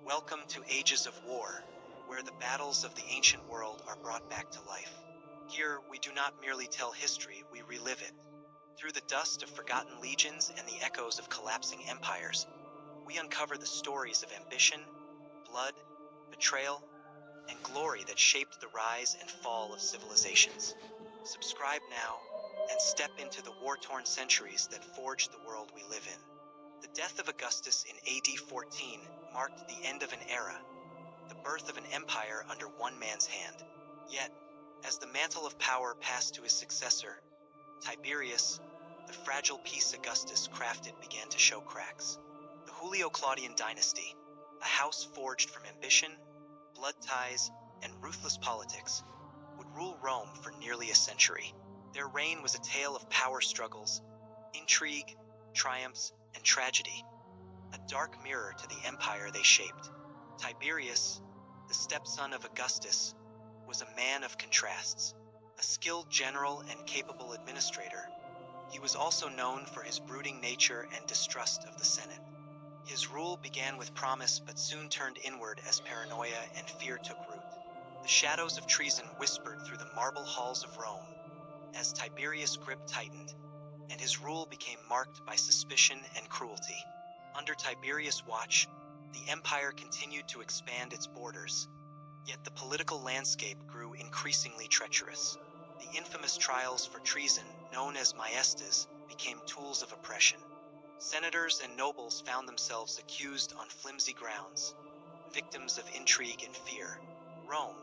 Welcome to Ages of War, where the battles of the ancient world are brought back to life. Here, we do not merely tell history, we relive it. Through the dust of forgotten legions and the echoes of collapsing empires, we uncover the stories of ambition, blood, betrayal, and glory that shaped the rise and fall of civilizations. Subscribe now and step into the war-torn centuries that forged the world we live in. The death of Augustus in AD 14 marked the end of an era, the birth of an empire under one man's hand. Yet, as the mantle of power passed to his successor, Tiberius, the fragile piece Augustus crafted began to show cracks. The Julio-Claudian dynasty, a house forged from ambition, blood ties, and ruthless politics, would rule Rome for nearly a century. Their reign was a tale of power struggles, intrigue, triumphs, and tragedy, a dark mirror to the empire they shaped. Tiberius, the stepson of Augustus, was a man of contrasts. A skilled general and capable administrator, he was also known for his brooding nature and distrust of the Senate. His rule began with promise but soon turned inward as paranoia and fear took root. The shadows of treason whispered through the marble halls of Rome as Tiberius' grip tightened, and his rule became marked by suspicion and cruelty. Under Tiberius' watch, the empire continued to expand its borders, yet the political landscape grew increasingly treacherous. The infamous trials for treason, known as maestas, became tools of oppression. Senators and nobles found themselves accused on flimsy grounds, victims of intrigue and fear. Rome,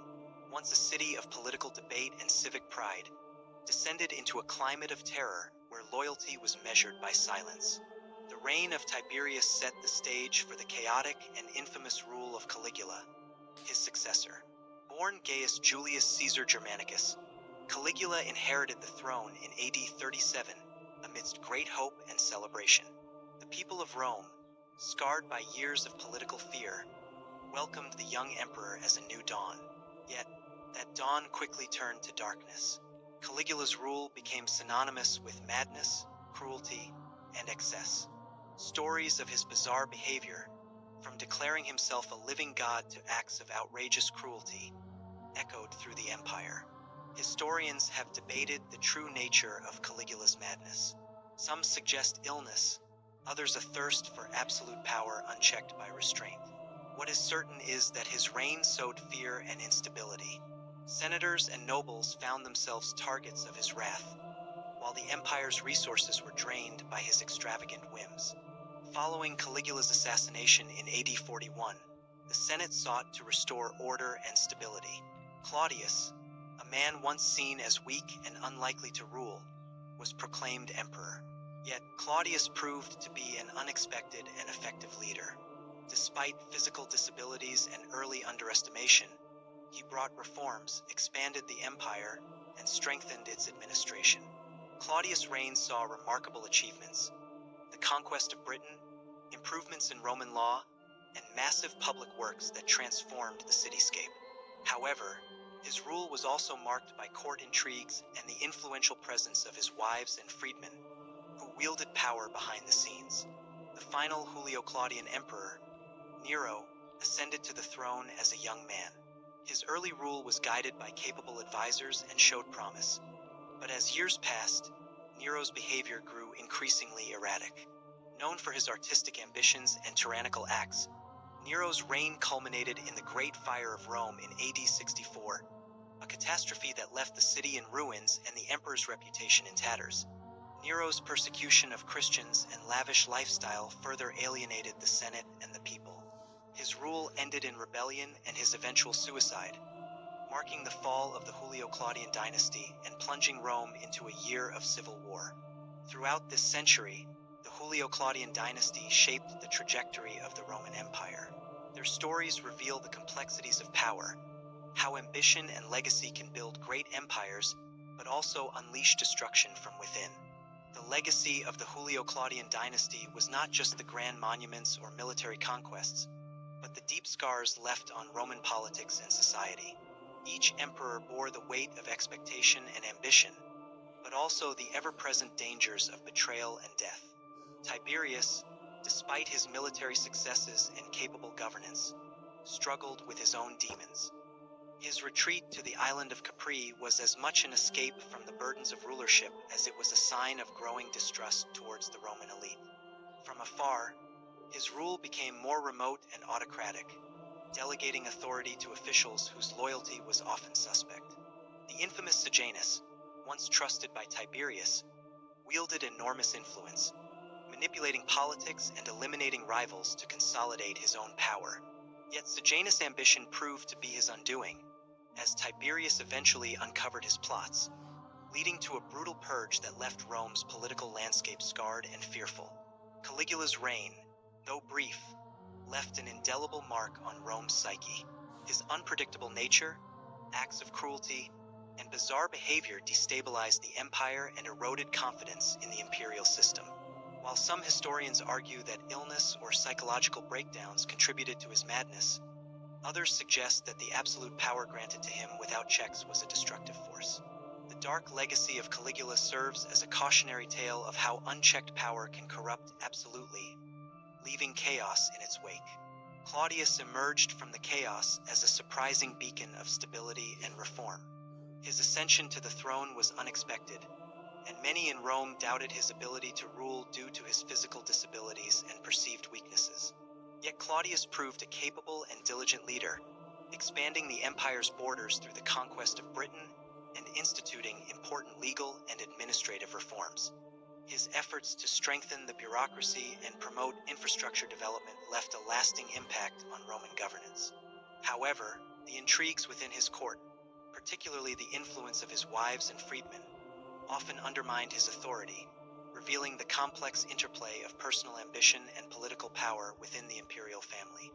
once a city of political debate and civic pride, descended into a climate of terror where loyalty was measured by silence. The reign of Tiberius set the stage for the chaotic and infamous rule of Caligula, his successor. Born Gaius Julius Caesar Germanicus, Caligula inherited the throne in AD 37 amidst great hope and celebration. The people of Rome, scarred by years of political fear, welcomed the young emperor as a new dawn. Yet, that dawn quickly turned to darkness. Caligula's rule became synonymous with madness, cruelty, and excess. Stories of his bizarre behavior, from declaring himself a living god to acts of outrageous cruelty, echoed through the empire. Historians have debated the true nature of Caligula's madness. Some suggest illness, others a thirst for absolute power unchecked by restraint. What is certain is that his reign sowed fear and instability. Senators and nobles found themselves targets of his wrath, while the empire's resources were drained by his extravagant whims. Following Caligula's assassination in AD 41, the Senate sought to restore order and stability. Claudius, a man once seen as weak and unlikely to rule, was proclaimed emperor. Yet Claudius proved to be an unexpected and effective leader. Despite physical disabilities and early underestimation, he brought reforms, expanded the empire, and strengthened its administration. Claudius' reign saw remarkable achievements: the conquest of Britain, improvements in Roman law, and massive public works that transformed the cityscape. However, his rule was also marked by court intrigues and the influential presence of his wives and freedmen, who wielded power behind the scenes. The final Julio-Claudian emperor, Nero, ascended to the throne as a young man. His early rule was guided by capable advisors and showed promise. But as years passed, Nero's behavior grew increasingly erratic. Known for his artistic ambitions and tyrannical acts, Nero's reign culminated in the Great Fire of Rome in AD 64, a catastrophe that left the city in ruins and the emperor's reputation in tatters. Nero's persecution of Christians and lavish lifestyle further alienated the Senate and the people. His rule ended in rebellion and his eventual suicide, marking the fall of the Julio-Claudian dynasty and plunging Rome into a year of civil war. Throughout this century, the Julio-Claudian dynasty shaped the trajectory of the Roman Empire. Their stories reveal the complexities of power, how ambition and legacy can build great empires, but also unleash destruction from within. The legacy of the Julio-Claudian dynasty was not just the grand monuments or military conquests, but the deep scars left on Roman politics and society. Each emperor bore the weight of expectation and ambition, but also the ever-present dangers of betrayal and death. Tiberius, despite his military successes and capable governance, struggled with his own demons. His retreat to the island of Capri was as much an escape from the burdens of rulership as it was a sign of growing distrust towards the Roman elite. From afar, his rule became more remote and autocratic, delegating authority to officials whose loyalty was often suspect. The infamous Sejanus, once trusted by Tiberius, wielded enormous influence, manipulating politics and eliminating rivals to consolidate his own power. Yet Sejanus' ambition proved to be his undoing, as Tiberius eventually uncovered his plots, leading to a brutal purge that left Rome's political landscape scarred and fearful. Caligula's reign, though brief, left an indelible mark on Rome's psyche. His unpredictable nature, acts of cruelty, and bizarre behavior destabilized the empire and eroded confidence in the imperial system. While some historians argue that illness or psychological breakdowns contributed to his madness, others suggest that the absolute power granted to him without checks was a destructive force. The dark legacy of Caligula serves as a cautionary tale of how unchecked power can corrupt absolutely, leaving chaos in its wake. Claudius emerged from the chaos as a surprising beacon of stability and reform. His ascension to the throne was unexpected, and many in Rome doubted his ability to rule due to his physical disabilities and perceived weaknesses. Yet Claudius proved a capable and diligent leader, expanding the empire's borders through the conquest of Britain and instituting important legal and administrative reforms. His efforts to strengthen the bureaucracy and promote infrastructure development left a lasting impact on Roman governance. However, the intrigues within his court, particularly the influence of his wives and freedmen, often undermined his authority, revealing the complex interplay of personal ambition and political power within the imperial family.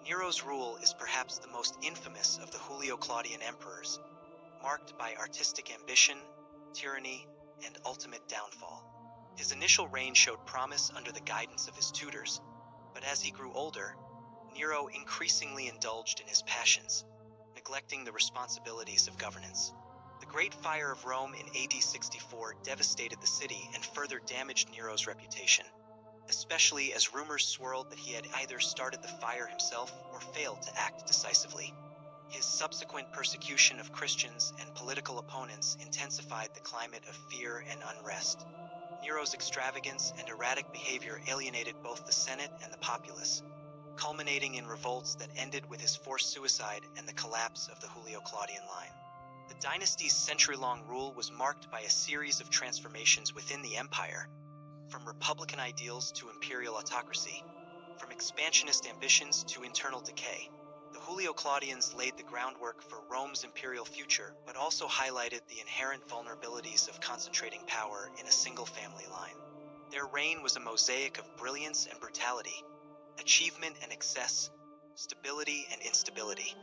Nero's rule is perhaps the most infamous of the Julio-Claudian emperors, marked by artistic ambition, tyranny, and ultimate downfall. His initial reign showed promise under the guidance of his tutors, but as he grew older, Nero increasingly indulged in his passions, neglecting the responsibilities of governance. The Great Fire of Rome in AD 64 devastated the city and further damaged Nero's reputation, especially as rumors swirled that he had either started the fire himself or failed to act decisively. His subsequent persecution of Christians and political opponents intensified the climate of fear and unrest. Nero's extravagance and erratic behavior alienated both the Senate and the populace, culminating in revolts that ended with his forced suicide and the collapse of the Julio-Claudian line. The dynasty's century-long rule was marked by a series of transformations within the empire, from republican ideals to imperial autocracy, from expansionist ambitions to internal decay. The Julio-Claudians laid the groundwork for Rome's imperial future, but also highlighted the inherent vulnerabilities of concentrating power in a single family line. Their reign was a mosaic of brilliance and brutality, achievement and excess, stability and instability.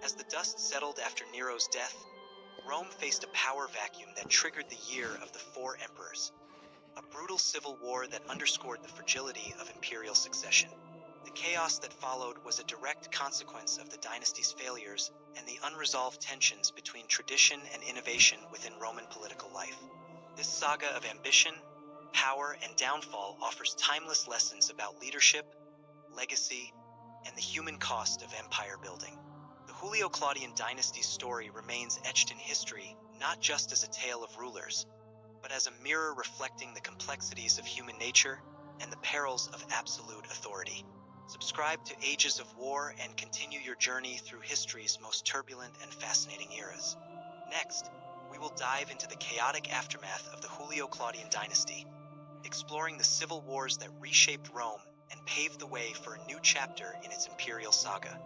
As the dust settled after Nero's death, Rome faced a power vacuum that triggered the year of the Four Emperors, a brutal civil war that underscored the fragility of imperial succession. The chaos that followed was a direct consequence of the dynasty's failures and the unresolved tensions between tradition and innovation within Roman political life. This saga of ambition, power, and downfall offers timeless lessons about leadership, legacy, and the human cost of empire building. The Julio-Claudian dynasty's story remains etched in history not just as a tale of rulers, but as a mirror reflecting the complexities of human nature and the perils of absolute authority. Subscribe to Ages of War and continue your journey through history's most turbulent and fascinating eras. Next, we will dive into the chaotic aftermath of the Julio-Claudian dynasty, exploring the civil wars that reshaped Rome and paved the way for a new chapter in its imperial saga.